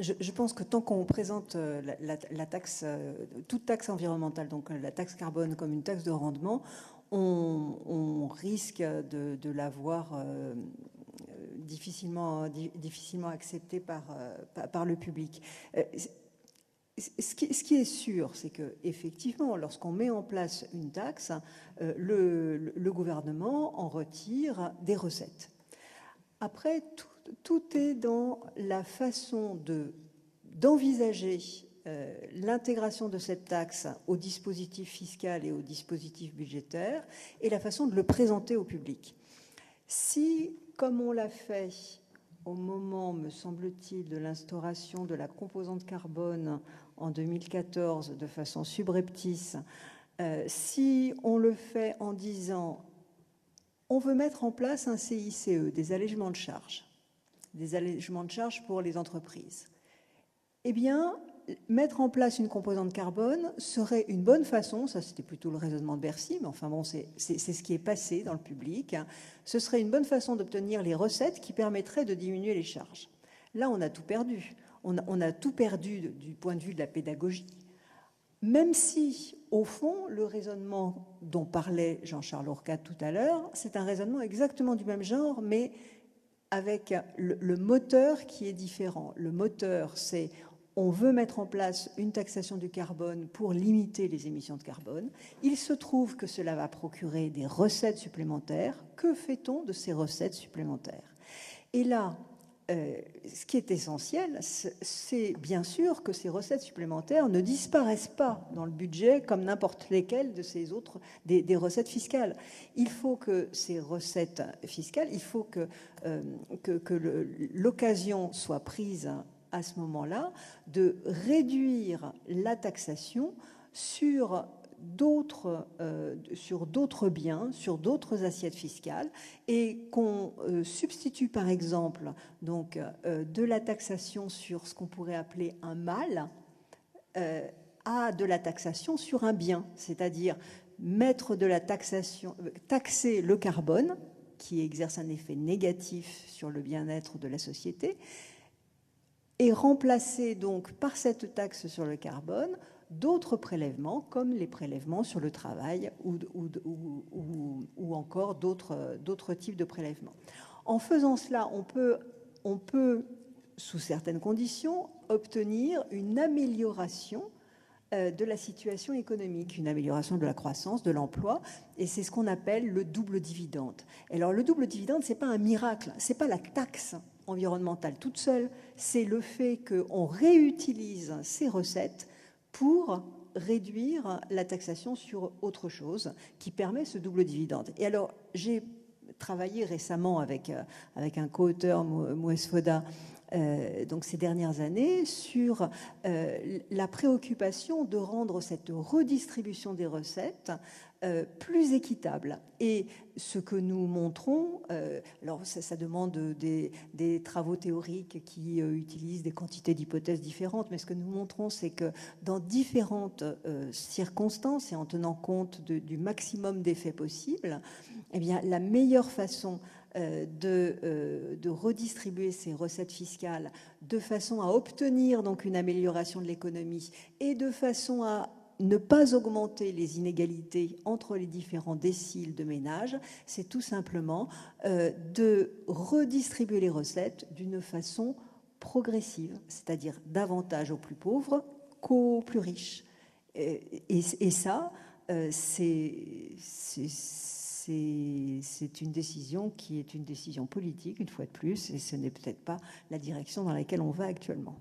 Je pense que tant qu'on présente la taxe, toute taxe environnementale, donc la taxe carbone comme une taxe de rendement, on risque de la voir difficilement acceptée par le public. Ce qui est sûr, c'est que effectivement, lorsqu'on met en place une taxe, le gouvernement en retire des recettes. Après, tout est dans la façon d'envisager l'intégration de cette taxe au dispositif fiscal et au dispositif budgétaire et la façon de le présenter au public. Si, comme on l'a fait au moment, me semble-t-il, de l'instauration de la composante carbone en 2014 de façon subreptice, si on le fait en disant on veut mettre en place un CICE, des allégements de charges pour les entreprises, eh bien, mettre en place une composante carbone serait une bonne façon, ça c'était plutôt le raisonnement de Bercy, mais enfin bon, c'est ce qui est passé dans le public, ce serait une bonne façon d'obtenir les recettes qui permettraient de diminuer les charges. Là, on a tout perdu. On a tout perdu du point de vue de la pédagogie, même si, au fond, le raisonnement dont parlait Jean-Charles Hourcade tout à l'heure, c'est un raisonnement exactement du même genre, mais avec le moteur qui est différent. Le moteur, c'est on veut mettre en place une taxation du carbone pour limiter les émissions de carbone. Il se trouve que cela va procurer des recettes supplémentaires. Que fait-on de ces recettes supplémentaires? Et là, ce qui est essentiel, c'est bien sûr que ces recettes supplémentaires ne disparaissent pas dans le budget comme n'importe lesquelles de ces autres des recettes fiscales. Il faut que ces recettes fiscales, il faut que l'occasion soit prise à ce moment-là de réduire la taxation sur d'autres biens, sur d'autres assiettes fiscales, et qu'on substitue par exemple donc, de la taxation sur ce qu'on pourrait appeler un mal à de la taxation sur un bien, c'est-à-dire mettre de la taxation, taxer le carbone qui exerce un effet négatif sur le bien-être de la société, et remplacer donc par cette taxe sur le carbone d'autres prélèvements, comme les prélèvements sur le travail ou encore d'autres types de prélèvements. En faisant cela, on peut, sous certaines conditions, obtenir une amélioration de la situation économique, une amélioration de la croissance, de l'emploi, et c'est ce qu'on appelle le double dividende. Et alors le double dividende, c'est pas un miracle, c'est pas la taxe environnementale toute seule, c'est le fait qu'on réutilise ces recettes pour réduire la taxation sur autre chose qui permet ce double dividende. Et alors, j'ai travaillé récemment avec un co-auteur, Mouès Foda, donc ces dernières années, sur la préoccupation de rendre cette redistribution des recettes plus équitable. Et ce que nous montrons, alors ça demande des travaux théoriques qui utilisent des quantités d'hypothèses différentes, mais ce que nous montrons, c'est que dans différentes circonstances et en tenant compte du maximum d'effets possibles, eh bien, la meilleure façon de redistribuer ces recettes fiscales de façon à obtenir donc une amélioration de l'économie et de façon à ne pas augmenter les inégalités entre les différents déciles de ménages, c'est tout simplement de redistribuer les recettes d'une façon progressive, c'est-à-dire davantage aux plus pauvres qu'aux plus riches. Et ça, c'est une décision qui est une décision politique, une fois de plus, et ce n'est peut-être pas la direction dans laquelle on va actuellement.